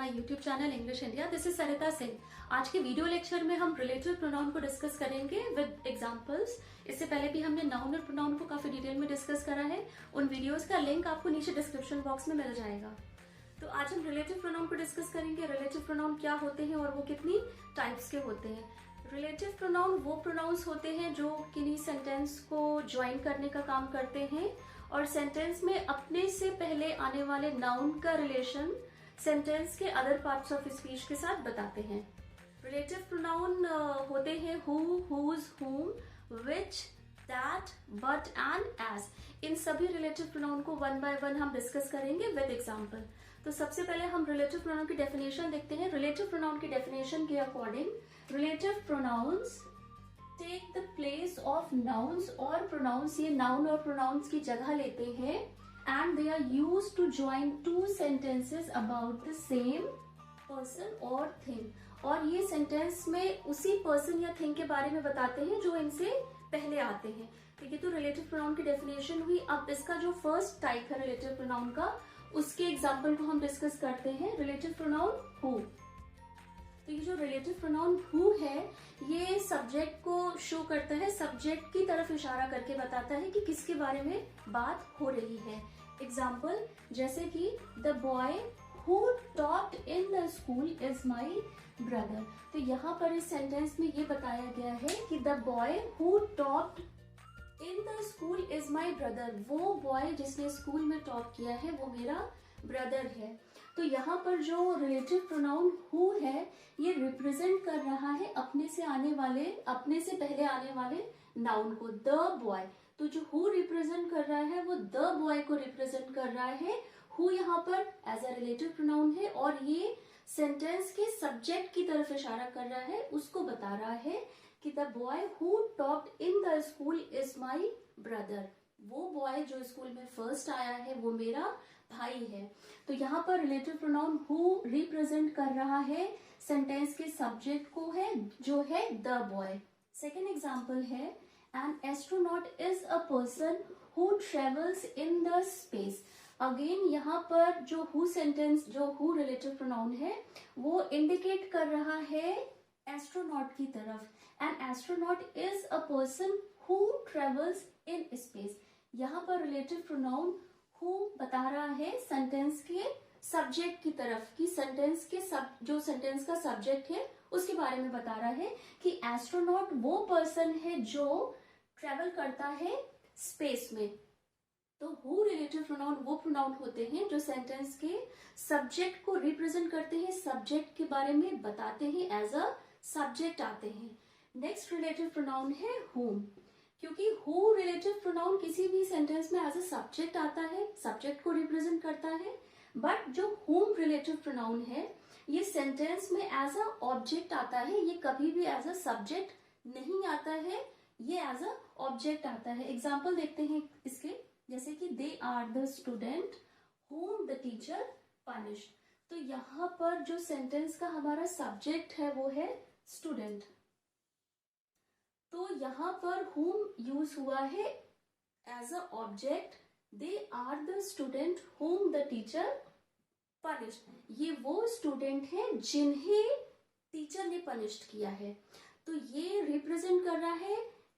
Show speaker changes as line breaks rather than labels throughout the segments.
My YouTube channel English India. This is Sarita Singh. आज के video lecture में हम रिलेटिव प्रोनाउन को डिस्कस करेंगे विद एग्जांपल्स। इससे पहले भी हमने नाउन और प्रोनाउन को काफी डिटेल में डिस्कस करा है। उन वीडियोस का लिंक आपको नीचे डिस्क्रिप्शन बॉक्स में मिल जाएगा। तो आज हम रिलेटिव प्रोनाउन को डिस्कस करेंगे। रिलेटिव प्रोनाउन क्या होते हैं और वो कितनी टाइप्स के होते हैं। रिलेटिव प्रोनाउन वो प्रोनाउंस होते हैं जो किन्हीं सेंटेंस को ज्वाइन करने का काम करते हैं और सेंटेंस में अपने से पहले आने वाले नाउन का रिलेशन सेंटेंस के अदर पार्ट्स ऑफ स्पीच के साथ बताते हैं। रिलेटिव प्रोनाउन होते हैं हु, हुज, हुम, विच, दैट, बट एंड एज। इन सभी रिलेटिव प्रोनाउन को वन बाय वन हम डिस्कस करेंगे विद एग्जांपल। तो सबसे पहले हम रिलेटिव प्रोनाउन की डेफिनेशन देखते हैं। रिलेटिव प्रोनाउन की डेफिनेशन के according relative pronouns take the place of nouns और प्रोनाउंस, ये नाउन और प्रोनाउंस की जगह लेते हैं and they are used to join two sentences about the same person और थिंग। और ये सेंटेंस में उसी पर्सन या थिंग के बारे में बताते हैं जो इनसे पहले आते हैं। ठीक है, तो रिलेटिव प्रोनाउन की डेफिनेशन हुई। अब इसका जो फर्स्ट टाइप है रिलेटिव प्रोनाउन का, उसके एग्जाम्पल को हम डिस्कस करते हैं। Relative pronoun who. तो ये जो रिलेटिव प्रोनाउन हु है, ये सब्जेक्ट को शो करता है, सब्जेक्ट की तरफ इशारा करके बताता है कि किसके बारे में बात हो रही है। एग्जाम्पल जैसे कि the boy who topped in the school is my brother. तो यहाँ पर इस सेंटेंस में ये बताया गया है कि the boy who topped in the school is my brother. वो बॉय जिसने स्कूल में टॉप किया है वो मेरा ब्रदर है। तो यहाँ पर जो रिलेटिव प्रोनाउन हु है, ये रिप्रेजेंट कर रहा है अपने से पहले आने वाले नाउन को, द बॉय। तो जो हु रिप्रेजेंट कर रहा है वो द बॉय को रिप्रेजेंट कर रहा है। हु यहाँ पर एज अ रिलेटिव प्रोनाउन है और ये सेंटेंस के सब्जेक्ट की तरफ इशारा कर रहा है, उसको बता रहा है कि the boy who topped in the school is my brother. वो बॉय जो स्कूल में फर्स्ट आया है वो मेरा भाई है। तो यहाँ पर रिलेटिव प्रोनाउन हु रिप्रेजेंट कर रहा है सेंटेंस के सब्जेक्ट को है, जो है द बॉय। सेकेंड एग्जाम्पल है an astronaut is a person who travels in the space. Again यहाँ पर जो हु सेंटेंस, जो हु रिलेटिव प्रोनाउन है, वो इंडिकेट कर रहा है एस्ट्रोनॉट की तरफ। An astronaut is a person who travels in space. यहाँ पर रिलेटिव प्रोनाउन हु बता रहा है सेंटेंस के सब्जेक्ट की तरफ, कि सेंटेंस के जो सेंटेंस का सब्जेक्ट है उसके बारे में बता रहा है कि एस्ट्रोनॉट वो पर्सन है जो ट्रेवल करता है स्पेस में। तो हु रिलेटिव प्रोनाउन वो प्रोनाउन होते हैं जो सेंटेंस के सब्जेक्ट को रिप्रेजेंट करते हैं, सब्जेक्ट के बारे में बताते हैं, एज अ सब्जेक्ट आते हैं। नेक्स्ट रिलेटिव प्रोनाउन है हुम। क्योंकि हु रिलेटिव प्रोनाउन किसी भी सेंटेंस में एज अ सब्जेक्ट आता है, सब्जेक्ट को रिप्रेजेंट करता है, बट जो हुम रिलेटिव प्रोनाउन है ये सेंटेंस में एज अ ऑब्जेक्ट आता है। ये कभी भी एज अ सब्जेक्ट नहीं आता है, ये एज अ ऑब्जेक्ट आता है। एग्जाम्पल देखते हैं इसके, जैसे कि they are the student whom the teacher punished। तो यहाँ पर जो सेंटेंस का हमारा सब्जेक्ट है वो है स्टूडेंट। तो यहाँ पर whom यूज हुआ है as a object. They are the student whom the teacher punished। ये वो स्टूडेंट हैं जिन्हें टीचर ने पनिश्ड किया है। तो ये रिप्रेजेंट कर रहा है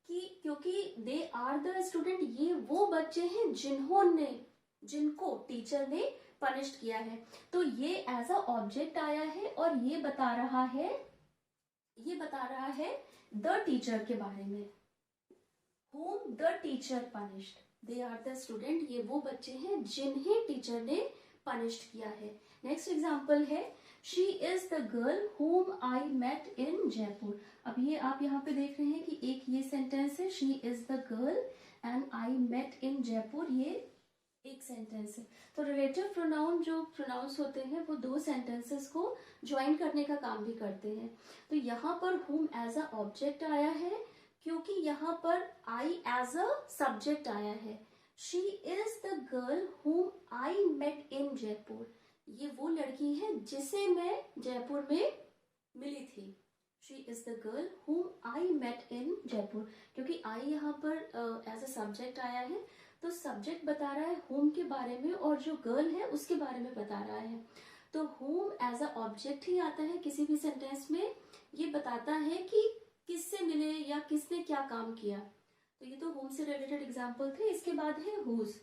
कि क्योंकि दे आर द स्टूडेंट, ये वो बच्चे हैं जिनको टीचर ने पनिश्ड किया है। तो ये एज अ ऑब्जेक्ट आया है और ये बता रहा है द टीचर के बारे में। whom the teacher punished, they are the student, ये वो बच्चे हैं जिन्हें टीचर ने पनिश्ड किया है। नेक्स्ट एग्जाम्पल है she is the girl whom I met in Jaipur. अब ये आप यहाँ पे देख रहे हैं कि एक ये सेंटेंस है she is the girl and I met in Jaipur, ये एक सेंटेंस है। तो रिलेटिव प्रोनाउन जो प्रोनाउंस होते हैं वो दो सेंटेंसेस को ज्वाइन करने का काम भी करते हैं। तो यहाँ पर whom एज अ ऑब्जेक्ट आया है क्योंकि यहाँ पर I एज अ सब्जेक्ट आया है। She is the girl whom I met in Jaipur, ये वो लड़की है जिसे मैं जयपुर में मिली थी। She is the girl whom I met in Jaipur, क्योंकि I यहाँ पर एज अ सब्जेक्ट आया है तो सब्जेक्ट बता रहा है whom के बारे में और जो गर्ल है उसके बारे में बता रहा है। तो whom एज अ ऑब्जेक्ट ही आता है किसी भी सेंटेंस में, ये बताता है कि किससे मिले या किसने क्या काम किया। तो ये तो whom से रिलेटेड एग्जाम्पल थे। इसके बाद है whose।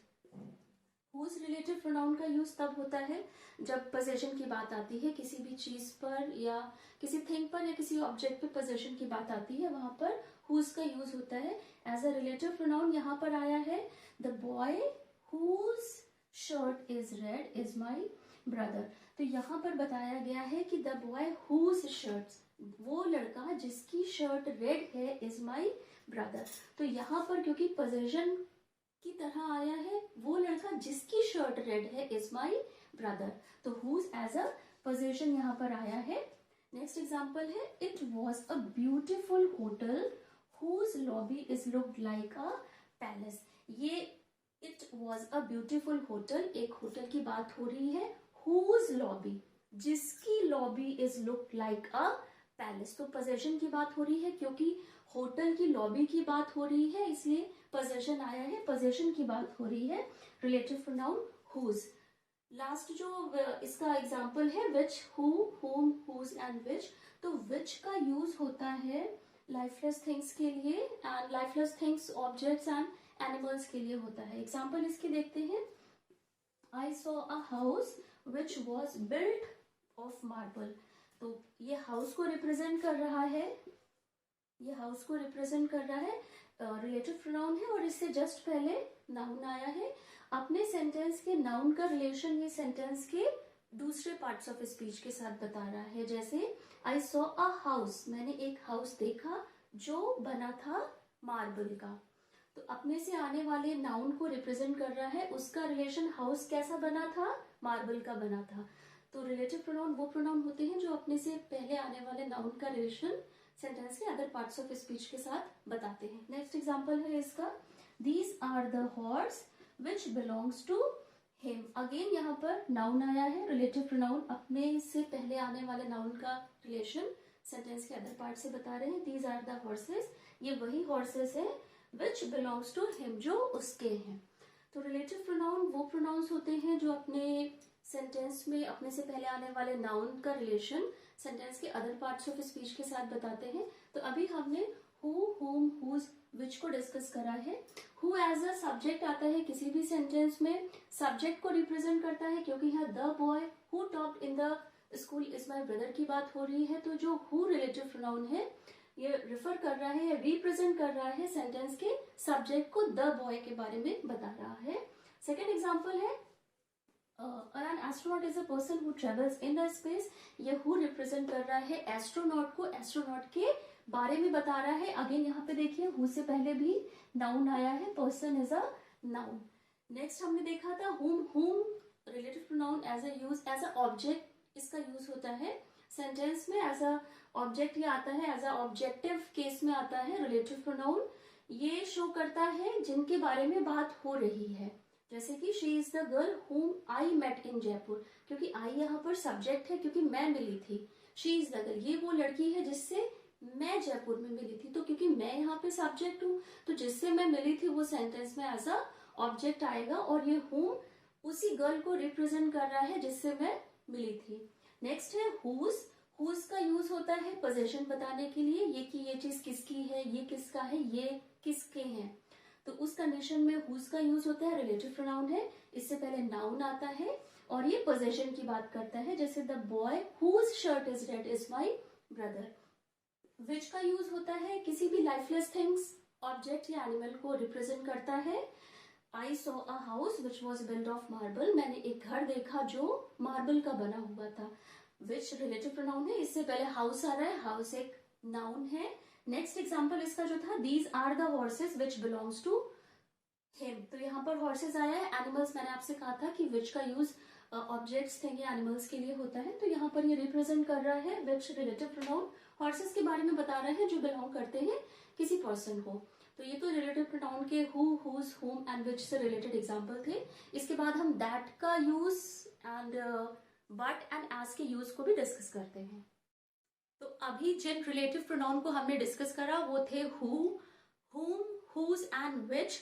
whose रिलेटेड प्रोनाउन का यूज तब होता है जब पोजेशन की बात आती है किसी भी चीज पर या किसी थिंग पर या किसी ऑब्जेक्ट पे पोजेशन की बात आती है, वहां पर whose का यूज होता है। एज अ रिलेटिव प्रोनाउन यहाँ पर आया है the boy whose shirt is red is my brother। तो यहाँ पर बताया गया है कि द बॉय whose shirts, वो लड़का जिसकी शर्ट रेड है, इज माई ब्रदर। तो यहाँ पर क्योंकि पोजेशन की तरह आया है, वो लड़का जिसकी शर्ट रेड है इज माई ब्रदर, तो whose एज अ पोजेशन यहाँ पर आया है। नेक्स्ट एग्जाम्पल है it was a beautiful hotel whose lobby is looked like a palace। ये it was a beautiful hotel, एक होटल की बात हो रही है, whose lobby, जिसकी lobby is look like a palace. तो पोजेशन की बात हो रही है, क्योंकि होटल की लॉबी की बात हो रही है इसलिए पोजेशन आया है, पोजेशन की बात हो रही है। Relative pronoun whose। लास्ट जो इसका एग्जाम्पल है which, who, whom, whose and which. तो विच का यूज होता है लाइफलेस थिंग्स के लिए, and lifeless things objects and animals के लिए होता है। एग्जाम्पल इसके देखते हैं। I saw a house which was built of marble. तो ये हाउस को रिप्रेजेंट कर रहा है, ये हाउस को रिप्रेजेंट कर रहा है, रिलेटिव प्रोनाउन है और इससे जस्ट पहले नाउन आया है। अपने सेंटेंस के नाउन का रिलेशन ये सेंटेंस के दूसरे पार्ट्स ऑफ स्पीच के साथ बता रहा है। जैसे आई सॉ अ हाउस, मैंने एक हाउस देखा जो बना था मार्बल का। तो अपने से आने वाले नाउन को रिप्रेजेंट कर रहा है, उसका रिलेशन हाउस कैसा बना था, मार्बल का बना था। तो रिलेटिव प्रोनाउन वो प्रोनाउन होते हैं जो अपने से पहले आने वाले नाउन का रिलेशन सेंटेंस के अदर पार्ट्स ऑफ स्पीच के साथ बताते हैं। नेक्स्ट एग्जांपल है इसका, these are the horse which belongs to him. Again यहाँ पर नाउन आया है, रिलेटिव प्रोनाउन अपने से पहले आने वाले नाउन का रिलेशन सेंटेंस के अदर पार्ट से बता रहे हैं। दीज आर द हॉर्सेस, ये वही हॉर्सेस है विच बिलोंग्स टू हिम, जो उसके हैं। तो रिलेटिव प्रोनाउन वो प्रोनाउंस होते हैं जो अपने सेंटेंस में अपने से पहले आने वाले नाउन का रिलेशन सेंटेंस के अदर पार्ट्स ऑफ स्पीच के साथ बताते हैं। तो अभी हमने हु, whom, whose, which को डिस्कस करा है। हु एज अ सब्जेक्ट आता है किसी भी सेंटेंस में, सब्जेक्ट को रिप्रेजेंट करता है, क्योंकि यहाँ the boy who topped in the school is my brother की बात हो रही है। तो जो हु रिलेटिव प्रोनाउन है ये रेफर कर रहा है या रिप्रेजेंट कर रहा है सेंटेंस के सब्जेक्ट को, द बॉय के बारे में बता रहा है। सेकेंड एग्जाम्पल है an astronaut is a person who travels in the space। ये हु रिप्रेजेंट कर रहा है एस्ट्रोनॉट को, एस्ट्रोनॉट के बारे में बता रहा है। अगेन यहाँ पे देखिए हु से पहले भी नाउन आया है, person is a noun. Next हमने देखा था whom relative pronoun as a use as a object, इसका यूज होता है सेंटेंस में एज अ ऑब्जेक्ट, ये आता है एज अ ऑब्जेक्टिव केस में आता है रिलेटिव प्रोनाउन। ये शो करता है जिनके बारे में बात हो रही है, जैसे कि she is the girl whom I met in Jaipur, क्योंकि आई यहाँ पर सब्जेक्ट है, क्योंकि मैं मिली थी। शी इज द गर्ल, ये वो लड़की है जिससे मैं जयपुर में मिली थी। तो क्योंकि मैं यहाँ पे सब्जेक्ट हूँ, तो जिससे मैं मिली थी वो सेंटेंस में एज अ ऑब्जेक्ट आएगा, और ये whom उसी गर्ल को रिप्रेजेंट कर रहा है जिससे मैं मिली थी। नेक्स्ट है whose। whose का यूज होता है पोजेशन बताने के लिए, ये कि ये चीज किसकी है, ये किसका है, ये किसके हैं। तो उस कंडीशन में whose का यूज होता है, रिलेटिव प्रोनाउन है, इससे पहले नाउन आता है और ये पोजेशन की बात करता है। जैसे the boy whose shirt is red is my brother। विच का यूज होता है किसी भी लाइफलेस थिंग्स, ऑब्जेक्ट या एनिमल को रिप्रेजेंट करता है। I saw a house which was build of marble, मैंने एक घर देखा जो मार्बल का बना हुआ था। विच रिलेटिव प्रोनाउन है, इससे पहले हाउस आ रहा है, हाउस एक नाउन है। नेक्स्ट एग्जाम्पल इसका जो था, these are the horses which belongs to him. तो यहाँ पर हॉर्सेस आया है। एनिमल्स मैंने आपसे कहा था कि विच का यूज ऑब्जेक्ट्स थे या एनिमल्स के लिए होता है, तो यहाँ पर ये रिप्रेजेंट कर रहा है विच रिलेटिव प्रोनाउन, हॉर्सेस के बारे में बता रहे हैं जो बिलोंग करते हैं किसी पर्सन को। तो ये तो रिलेटिव प्रोनाउन के who, whose, whom and which से रिलेटेड एग्जाम्पल थे। इसके बाद हम दैट का use and but and as के यूज को भी डिस्कस करते हैं। तो अभी जिन रिलेटिव प्रोनाउन को हमने डिस्कस करा वो थे who, whom, whose and which.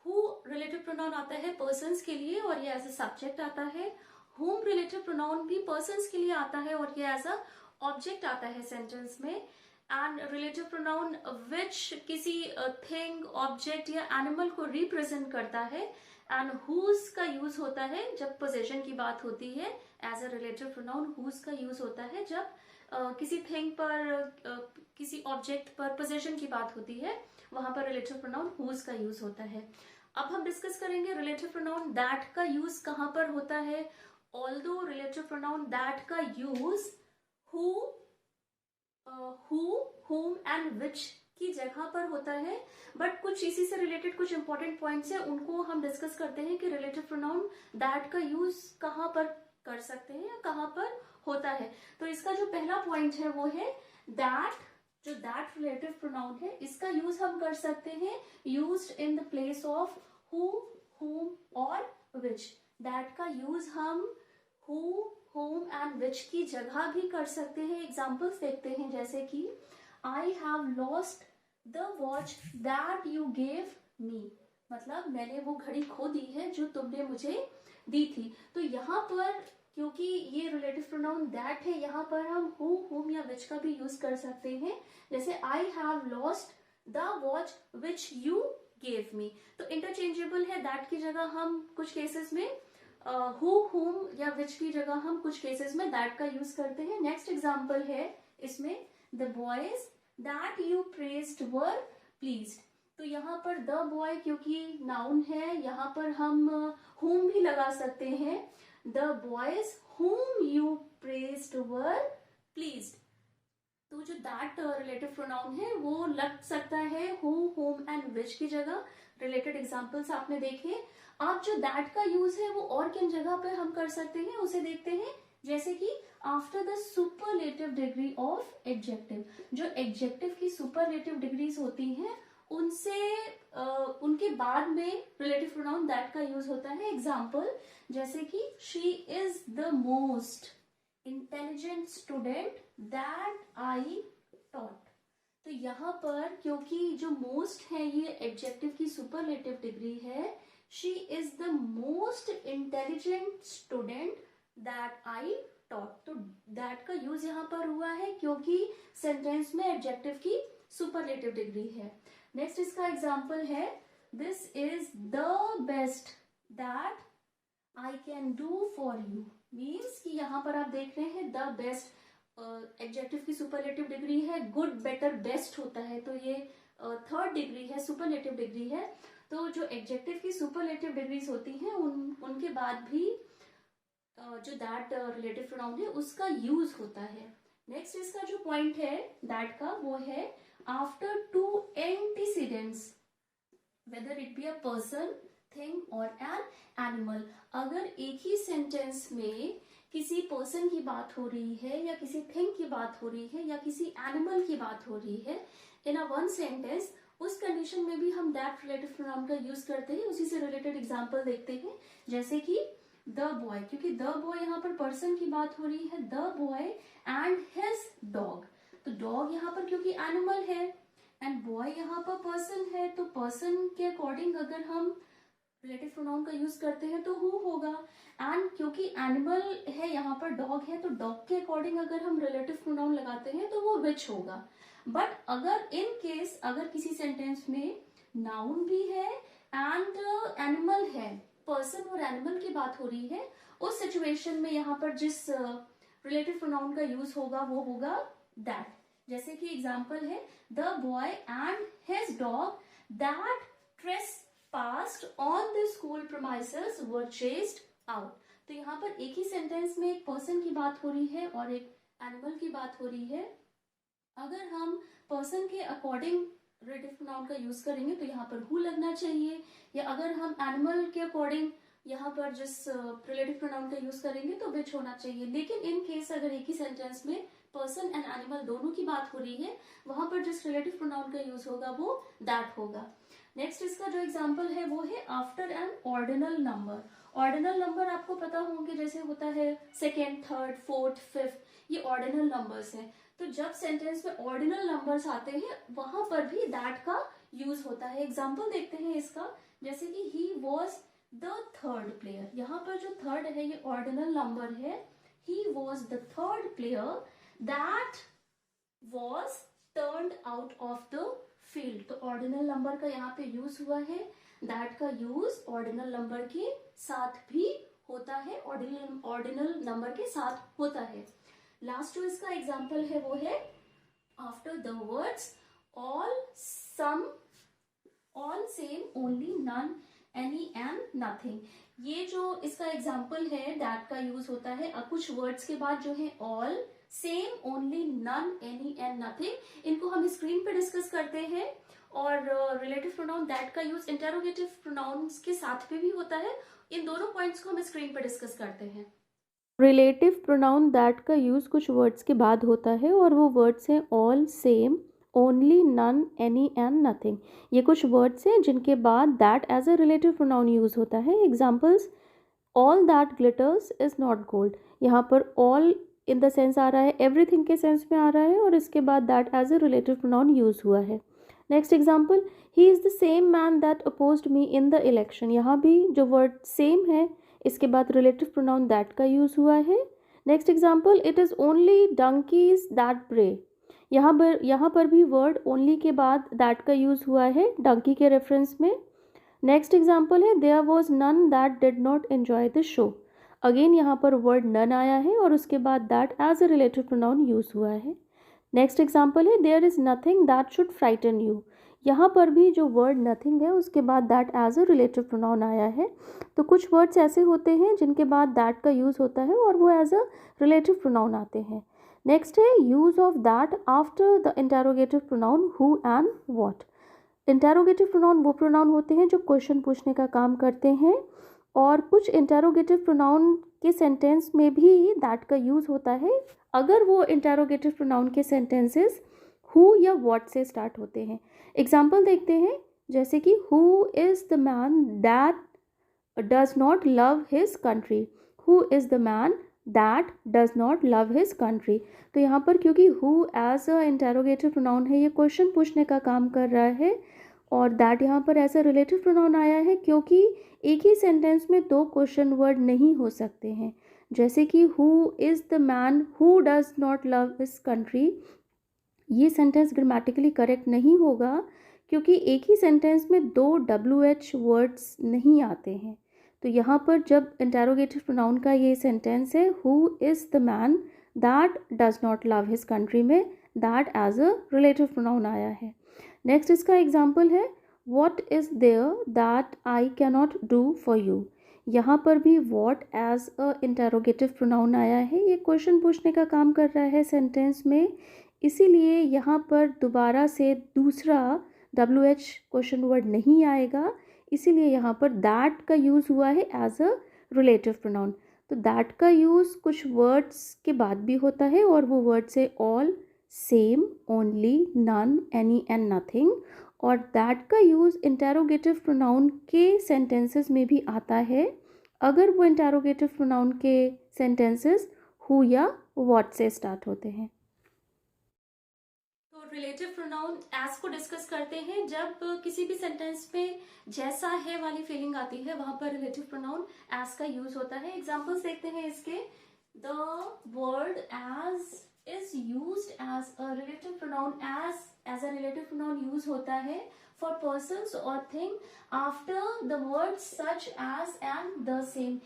Who relative pronoun आता है पर्सन्स के लिए और ये एज ए सब्जेक्ट आता है। whom रिलेटिव प्रोनाउन भी पर्सन्स के लिए आता है और ये एज अ ऑब्जेक्ट आता है सेंटेंस में। एंड रिलेटिव प्रोनाउन विच किसी थिंग, ऑब्जेक्ट या एनिमल को रिप्रेजेंट करता है। एंड हुज का यूज होता है जब पोजेशन की बात होती है, as a relative pronoun whose का यूज होता है जब किसी थिंग पर, किसी ऑब्जेक्ट पर पोजेशन की बात होती है, वहां पर रिलेटिव प्रोनाउन हुज का यूज होता है। अब हम डिस्कस करेंगे रिलेटिव प्रोनाउन दैट का यूज कहां पर होता है। ऑल्दो रिलेटिव प्रोनाउन दैट का use who, whom and which की जगह पर होता है, बट कुछ इसी से रिलेटेड कुछ इंपॉर्टेंट पॉइंट्स है, उनको हम डिस्कस करते हैं कि रिलेटिव प्रोनाउन दैट का यूज कहां पर कर सकते हैं या कहां पर होता है। तो इसका जो पहला पॉइंट है वो है दैट। जो दैट रिलेटिव प्रोनाउन है इसका यूज हम कर सकते हैं used in the place of who, whom और which। दैट का यूज हम हु, whom एंड which की जगह भी कर सकते हैं। एग्जाम्पल्स देखते हैं, जैसे कि I have lost the watch that you gave me, मतलब मैंने वो घड़ी खो दी है जो तुमने मुझे दी थी। तो यहाँ पर क्योंकि ये रिलेटिव प्रोनाउन दैट है, यहाँ पर हम हु, whom या which का भी यूज कर सकते हैं। जैसे I have lost the watch which you gave me, तो इंटरचेंजेबल है। दैट की जगह हम कुछ केसेस में हु, whom या which की जगह हम कुछ केसेस में दैट का यूज करते हैं। नेक्स्ट एग्जाम्पल है इसमें the boys that you praised were pleased. तो यहाँ पर द बॉय क्योंकि नाउन है, यहाँ पर हम whom भी लगा सकते हैं। The boys whom you praised were pleased। तो जो दैट रिलेटिव प्रोनाउन है वो लग सकता है हु, whom एंड which की जगह। रिलेटेड एग्जांपल्स आपने देखे। आप जो दैट का यूज है वो और किन जगह पे हम कर सकते हैं उसे देखते हैं, जैसे कि after the superlative degree of adjective. जो एडजेक्टिव की सुपरलेटिव डिग्रीज होती हैं उनसे उनके बाद में रिलेटिव प्रोनाउन दैट का यूज होता है। एग्जाम्पल जैसे कि she is the most intelligent student that I taught. तो यहाँ पर क्योंकि जो मोस्ट है ये एडजेक्टिव की सुपरलेटिव डिग्री है, she is the most intelligent student that I taught. तो दैट का यूज यहाँ पर हुआ है क्योंकि सेंटेंस में एडजेक्टिव की सुपरलेटिव डिग्री है। नेक्स्ट इसका एग्जाम्पल है this is the best that I can do for you. Means कि यहाँ पर आप देख रहे हैं द बेस्ट एडजेक्टिव की सुपरलेटिव डिग्री है, गुड, बेटर, बेस्ट होता है, तो ये थर्ड डिग्री है, सुपरलेटिव डिग्री है। तो जो एडजेक्टिव की सुपरलेटिव डिग्रीज होती हैं उनके बाद भी जो दैट रिलेटिव प्रोनाउन है उसका यूज होता है। नेक्स्ट इसका जो पॉइंट है दैट का वो है after two antecedents whether it be a person, thing और एन एनिमल। अगर एक ही सेंटेंस में किसी पर्सन की बात हो रही है या किसी थिंग की बात हो रही है या किसी एनिमल की बात हो रही है इन अ वन सेंटेंस, उस कंडीशन में भी हम दैट रिलेटिव प्रोनाउन का यूज करते हैं। उसी से रिलेटेड एग्जांपल देखते हैं, जैसे कि द बॉय, क्योंकि द बॉय यहाँ पर पर्सन की बात हो रही है, the boy and his dog. तो डॉग यहाँ पर क्योंकि एनिमल है एंड बॉय यहाँ पर पर्सन है, तो पर्सन के अकॉर्डिंग अगर हम रिलेटिव प्रोनाउन का यूज करते हैं तो हु होगा। एंड क्योंकि एनिमल है यहाँ पर डॉग है, तो डॉग के अकॉर्डिंग अगर हम रिलेटिव प्रोनाउन लगाते हैं तो वो विच होगा। बट अगर इन केस अगर किसी सेंटेंस में नाउन भी है एंड एनिमल है, पर्सन और एनिमल की बात हो रही है, उस सिचुएशन में यहाँ पर जिस रिलेटिव प्रोनाउन का यूज होगा वो होगा दैट। जैसे कि एग्जाम्पल है the boy and his dog that trespassed on the school premises were chased out। तो यहाँ पर एक ही सेंटेंस में एक पर्सन की बात हो रही है और एक एनिमल की बात हो रही है। अगर हम पर्सन के अकॉर्डिंग रिलेटिव प्रोनाउन का यूज करेंगे तो यहाँ पर हु लगना चाहिए, या अगर हम एनिमल के अकॉर्डिंग यहाँ पर जिस रिलेटिव प्रोनाउन का यूज करेंगे तो विच होना चाहिए। लेकिन इन केस अगर एक ही सेंटेंस में पर्सन एंड एनिमल दोनों की बात हो रही है, वहां पर जिस रिलेटिव प्रोनाउन का यूज होगा वो दैट होगा। नेक्स्ट इसका जो एग्जाम्पल है वो है after N ordinal number. Ordinal number आपको पता होंगे, जैसे होता है सेकेंड, थर्ड, फोर्थ, फिफ्थ, ये ऑर्डिनल नंबर्स हैं। तो जब सेंटेंस में ऑर्डिनल नंबर्स आते हैं वहां पर भी दैट का यूज होता है। एग्जाम्पल देखते हैं इसका, जैसे कि he was the third player, यहाँ पर जो थर्ड है ये ऑर्डिनल नंबर है, he was the third player that was turned out of the field. तो ऑर्डिनल नंबर का यहाँ पे यूज हुआ है, दैट का यूज ऑर्डिनल नंबर के साथ भी होता है, ऑर्डिनल नंबर के साथ होता है। लास्ट जो इसका एग्जाम्पल है वो है after the words all, some, all, same, only, none, any and nothing. ये जो इसका एग्जाम्पल है दैट का यूज होता है कुछ वर्ड्स के बाद जो है all, same, only, none, any and nothing, इनको हम स्क्रीन पे डिस्कस करते हैं। और रिलेटिव प्रोनाउन दैट का यूज इंटेरोगेटिव प्रोनाउंस के साथ पे भी होता है। इन दोनों पॉइंट्स को हम स्क्रीन पे डिस्कस करते हैं।
रिलेटिव प्रोनाउन दैट का यूज़ कुछ वर्ड्स के बाद होता है और वो वर्ड्स हैं all, same, only, none, any and nothing. ये कुछ वर्ड्स हैं जिनके बाद that as a relative pronoun use होता है। Examples, all that glitters is not gold. यहाँ पर ऑल इन द सेंस आ रहा है, एवरीथिंग के सेंस में आ रहा है और इसके बाद that as a relative pronoun use हुआ है। Next example, he is the same man that opposed me in the election. यहाँ भी जो वर्ड सेम है इसके बाद रिलेटिव प्रोनाउन दैट का यूज़ हुआ है। Next example, it is only donkeys that bray. यहाँ पर भी वर्ड ओनली के बाद दैट का यूज़ हुआ है डंकी के रेफरेंस में। नेक्स्ट एग्जाम्पल है there was none that did not enjoy the show. Again यहाँ पर वर्ड नन आया है और उसके बाद that as a relative pronoun use हुआ है। नेक्स्ट एग्जाम्पल है there is nothing that should frighten you. यहाँ पर भी जो वर्ड नथिंग है उसके बाद that as a relative pronoun आया है। तो कुछ वर्ड्स ऐसे होते हैं जिनके बाद दैट का यूज़ होता है और वो एज अ रिलेटिव प्रोनाउन आते हैं। नेक्स्ट है use of that after the interrogative pronoun who and what. Interrogative pronoun वो प्रोनाउन होते हैं जो क्वेश्चन पूछने का काम करते हैं और कुछ इंटेरोगेटिव प्रोनाउन के सेंटेंस में भी दैट का यूज़ होता है अगर वो इंटेरोगेटिव प्रोनाउन के सेंटेंसेस हु या व्हाट से स्टार्ट होते हैं। एग्जाम्पल देखते हैं, जैसे कि who is the man that does not love his country. Who is the man that does not love his country. तो यहाँ पर क्योंकि who as a interrogative pronoun है ये क्वेश्चन पूछने का काम कर रहा है और दैट यहाँ पर ऐसा रिलेटिव प्रोनाउन आया है क्योंकि एक ही सेंटेंस में दो क्वेश्चन वर्ड नहीं हो सकते हैं। जैसे कि who is the man who does not love his country, ये सेंटेंस ग्रामेटिकली करेक्ट नहीं होगा क्योंकि एक ही सेंटेंस में दो WH वर्ड्स नहीं आते हैं। तो यहाँ पर जब इंटेरोगेटिव प्रोनाउन का ये सेंटेंस है who is the man that does not love his country में that as a relative pronoun आया है। नेक्स्ट इसका एग्जाम्पल है what is there that I cannot do for you. यहाँ पर भी what as a interrogative pronoun आया है, ये क्वेश्चन पूछने का काम कर रहा है सेंटेंस में, इसीलिए यहाँ पर दोबारा से दूसरा WH क्वेश्चन वर्ड नहीं आएगा, इसीलिए यहाँ पर दैट का यूज़ हुआ है एज अ रिलेटिव प्रोनाउन। तो दैट का यूज़ कुछ वर्ड्स के बाद भी होता है और वो वर्ड्स है all, same, only, none, any and nothing. और दैट का यूज़ इंटेरोगेटिव प्रोनाउन के सेंटेंसेस में भी आता है अगर वो इंटेरोगेटिव प्रोनाउन के सेंटेंसेस हु या व्हाट से स्टार्ट होते हैं।
रिलेटिव प्रोनाउन एज को डिस्कस करते हैं, जब किसी भी सेंटेंस में जैसा है वाली फीलिंग आती है वहां पर रिलेटिव प्रोनाउन एज का यूज होता है। एग्जांपल्स देखते हैं इसके। The word as is used as a relative pronoun, as a relative pronoun use होता है फॉर पर्सन्स और thing after the word such as and the same.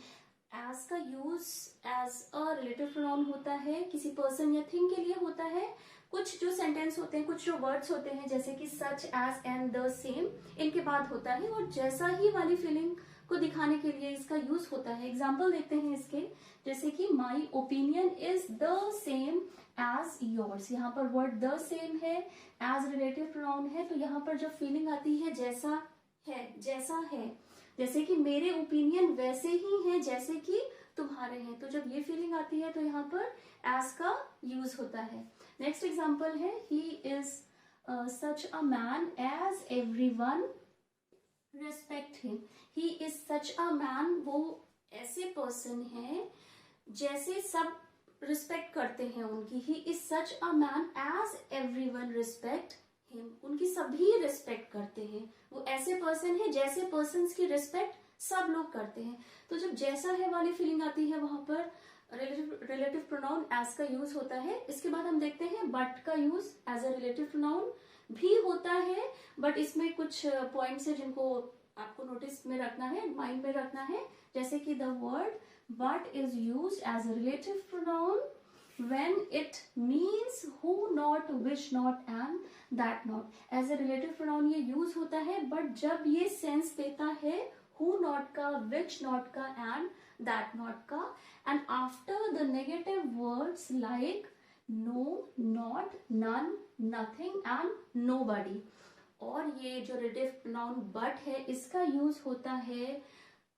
As का use as a relative pronoun होता है, किसी person या thing के लिए होता है। कुछ जो सेंटेंस होते हैं, कुछ जो वर्ड्स होते हैं जैसे कि such as and the same, इनके बाद होता है और जैसा ही वाली फीलिंग को दिखाने के लिए इसका यूज होता है। एग्जाम्पल देखते हैं इसके, जैसे कि my opinion is the same as yours. यहाँ पर वर्ड द सेम है, एज रिलेटिव प्रोनाउन है, तो यहाँ पर जब फीलिंग आती है जैसा है, जैसा है, जैसे कि मेरे ओपिनियन वैसे ही हैं जैसे कि तुम्हारे हैं, तो जब ये फीलिंग आती है तो यहाँ पर एज का यूज होता है। नेक्स्ट एग्जाम्पल है he is such a man as everyone respect him. He is such a man, वो ऐसे पर्सन है जैसे सब रिस्पेक्ट करते हैं उनकी। He is such a man as everyone respect him, उनकी सभी रिस्पेक्ट करते हैं। वो ऐसे पर्सन है जैसे पर्सन्स की रिस्पेक्ट सब लोग करते हैं। तो जब जैसा है वाली फीलिंग आती है वहां पर रिलेटिव प्रोनाउन एज का यूज होता है। इसके बाद हम देखते हैं बट का use as a relative pronoun भी होता है, बट इसमें कुछ पॉइंट्स है जिनको आपको नोटिस में रखना है, माइंड में रखना है। जैसे कि the word but is use as a relative pronoun when it means who not, which not and that not. As a relative pronoun ये यूज होता है, बट जब ये सेंस देता है who not का, which not का and that not का, and after the negative words like no, not, none, nothing and nobody. और ये जो relative pronoun but है इसका यूज होता है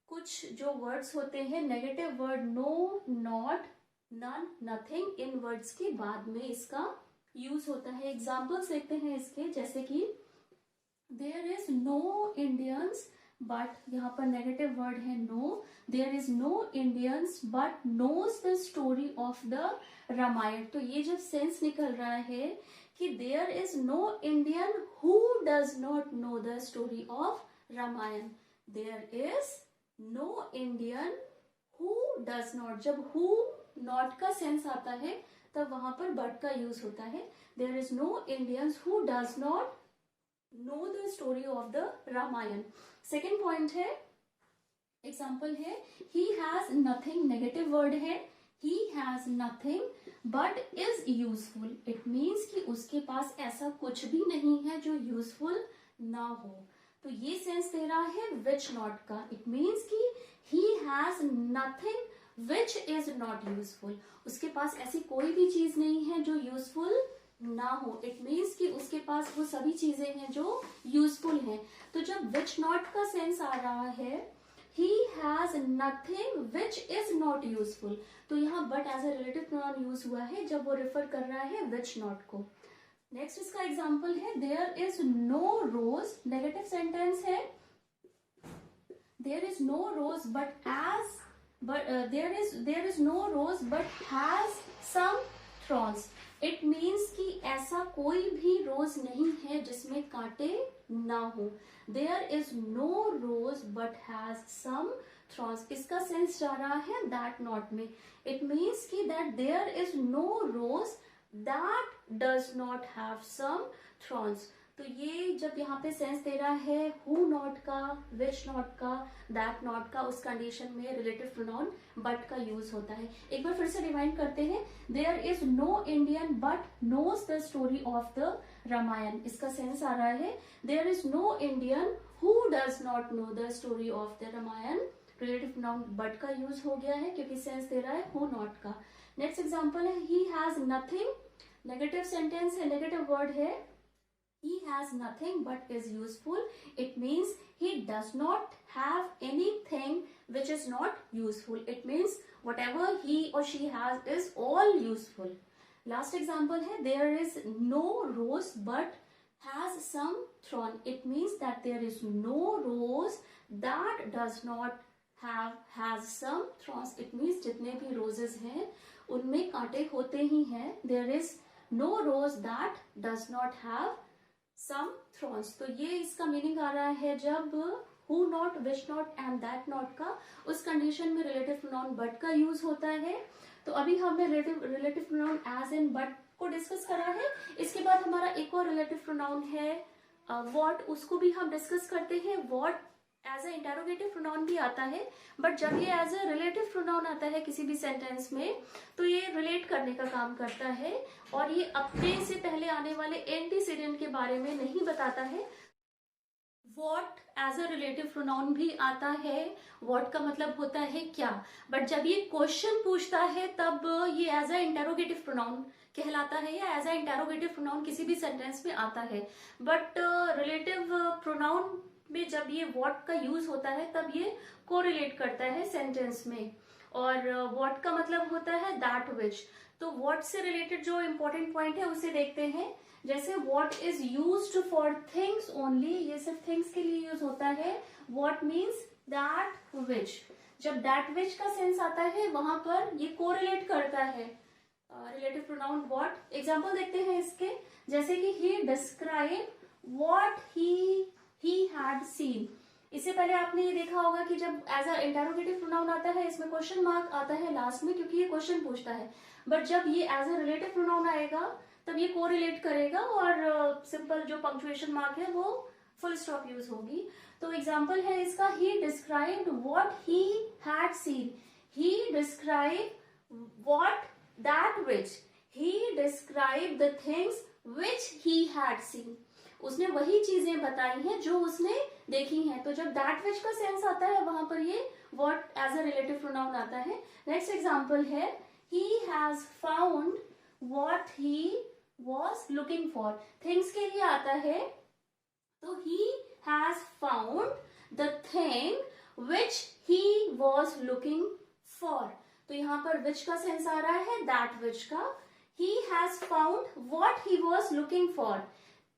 कुछ जो वर्ड्स होते हैं negative word no, not, none, nothing, इन वर्ड्स के बाद में इसका यूज होता है। एग्जाम्पल्स देखते हैं इसके, जैसे कि there is no Indians but, यहाँ पर नेगेटिव वर्ड है no, there is no Indians but knows the story of the Ramayana. तो ये जब सेंस निकल रहा है कि there is no Indian who does not know the story of Ramayana, there is no Indian who does not, जब who not का sense आता है तब वहां पर बट का यूज होता है। There is no Indians who does not know the story of the Ramayana. Second point है, एग्जाम्पल है he has nothing, negative word है he has nothing but is useful. It means कि उसके पास ऐसा कुछ भी नहीं है जो यूजफुल ना हो। तो ये सेंस दे रहा है विच नॉट का। इट मीन्स कि ही has nothing which is not useful, उसके पास ऐसी कोई भी चीज नहीं है जो यूजफुल ना हो। इट मीन्स कि उसके पास वो सभी चीजें हैं जो यूजफुल हैं। तो जब विच नॉट का सेंस आ रहा है he has nothing which is not useful, तो यहाँ but as a relative pronoun use हुआ है जब वो रेफर कर रहा है विच नॉट को। नेक्स्ट इसका एग्जाम्पल है there is no rose, negative sentence है there is no rose but as there is no rose but has some thorns. It means कि ऐसा कोई भी रोज नहीं है जिसमें कांटे ना हो। There is no rose but has some thorns. इसका सेंस जा रहा है that not में। It means कि that there is no rose that does not have some thorns. तो ये जब यहाँ पे सेंस दे रहा है हु नॉट का, विच नॉट का, दैट नॉट का, उस कंडीशन में रिलेटिव प्रोनाउन बट का यूज होता है। एक बार फिर से रिमाइंड करते हैं, there is no Indian but knows the story of the Ramayana. इसका सेंस आ रहा है there is no Indian who does not know the story of the Ramayana. Relative pronoun but का यूज हो गया है क्योंकि सेंस दे रहा है हु नॉट का। नेक्स्ट एग्जाम्पल है he has nothing, negative sentence है, नेगेटिव वर्ड है he has nothing but is useful. It means he does not have anything which is not useful. It means whatever he or she has is all useful. Last example है there is no rose but has some thorn. It means that there is no rose that does not has some thorns. It means जितने भी roses हैं उनमें कांटे होते ही हैं। There is no rose that does not have some thorns. तो ये इसका मीनिंग आ रहा है जब who not, which not and that not का उस कंडीशन में रिलेटिव प्रोनाउन बट का यूज होता है। तो अभी हमने रिलेटिव प्रोनाउन एज इन बट को डिस्कस करा है। इसके बाद हमारा एक और रिलेटिव प्रोनाउन है व्हाट, उसको भी हम डिस्कस करते हैं। What as a interrogative pronoun भी आता है, बट जब ये एज अ रिलेटिव प्रोनाउन आता है किसी भी सेंटेंस में तो ये रिलेट करने का काम करता है और ये अपने से पहले आने वाले एंटीसीडेंट के बारे में नहीं बताता है। What as a relative pronoun भी आता है। वॉट का मतलब होता है क्या, बट जब ये क्वेश्चन पूछता है तब ये एज अ इंटरोगेटिव प्रोनाउन कहलाता है या एज अ इंटरोगेटिव प्रोनाउन किसी भी सेंटेंस में आता है। बट रिलेटिव प्रोनाउन में जब ये व्हाट का यूज होता है तब ये कोरिलेट करता है सेंटेंस में। और व्हाट का मतलब होता है दैट विच। तो व्हाट से रिलेटेड जो इंपॉर्टेंट पॉइंट है उसे देखते हैं। जैसे what is used for things only, ये सिर्फ थिंग्स के लिए यूज होता है। What means that which. जब दैट विच का सेंस आता है वहां पर ये कोरिलेट करता है रिलेटिव प्रोनाउन व्हाट। एग्जाम्पल देखते हैं इसके, जैसे कि he describe what he had seen. इससे पहले आपने ये देखा होगा कि जब एज अ इंटेरोगेटिव प्रोनाउन आता है इसमें क्वेश्चन मार्क आता है लास्ट में, क्योंकि ये क्वेश्चन पूछता है। बट जब ये एज अ रिलेटिव प्रोनाउन आएगा तब ये कोरिलेट करेगा और सिंपल जो पंक्चुएशन मार्क है वो फुल स्टॉप यूज होगी। तो एग्जाम्पल है इसका, ही described what he had seen, he describe what that which, he describe the things which he had seen. उसने वही चीजें बताई हैं जो उसने देखी हैं। तो जब दैट विच का सेंस आता है वहां पर ये what as a relative pronoun आता है। नेक्स्ट एग्जाम्पल है, he has found what he was looking for, things के लिए आता है तो he has found the thing which he was looking for। तो यहाँ पर which का सेंस आ रहा है that which का। he has found what he was looking for,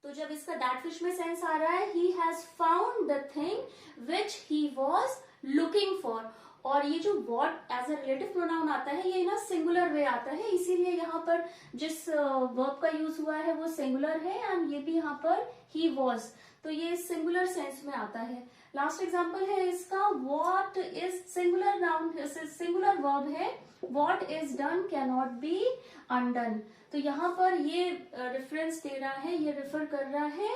तो जब इसका that which में सेंस आ रहा है he has found the thing which he was looking for। और ये जो what as a relative pronoun आता है ये ना सिंगुलर वे आता है, इसीलिए यहाँ पर जिस वर्ब का यूज हुआ है वो सिंगुलर है एंड ये भी यहाँ पर he was, तो ये सिंगुलर सेंस में आता है। लास्ट एग्जांपल है इसका, what is singular noun, singular verb है, what is done cannot be undone। तो यहाँ पर ये रेफरेंस दे रहा है, ये रेफर कर रहा है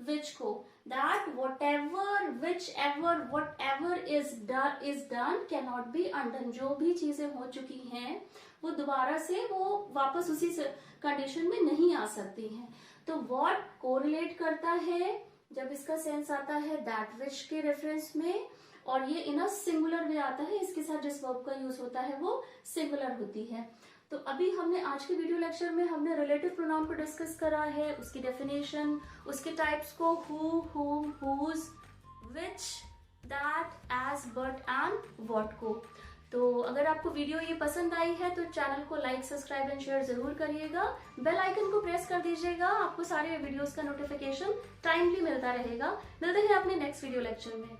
which को, that whatever whichever whatever is done cannot be undone। जो भी चीजें हो चुकी हैं वो दोबारा से वो वापस उसी कंडीशन में नहीं आ सकती हैं। तो what कोरिलेट करता है जब इसका सेंस आता है that which के रेफरेंस में, और ये इन अ सिंगुलर वे आता है, इसके साथ जिस वर्ब का यूज होता है वो सिंगुलर होती है। तो अभी हमने आज के वीडियो लेक्चर में हमने रिलेटिव प्रोनाउन को डिस्कस करा है, उसकी डेफिनेशन, उसके टाइप्स को who, whom, whose, which, that, as, but and what को। तो अगर आपको वीडियो ये पसंद आई है तो चैनल को लाइक, सब्सक्राइब एंड शेयर जरूर करिएगा। बेल आइकन को प्रेस कर दीजिएगा, आपको सारे वीडियोस का नोटिफिकेशन टाइमली मिलता रहेगा। मिलते हैं अपने नेक्स्ट वीडियो लेक्चर में।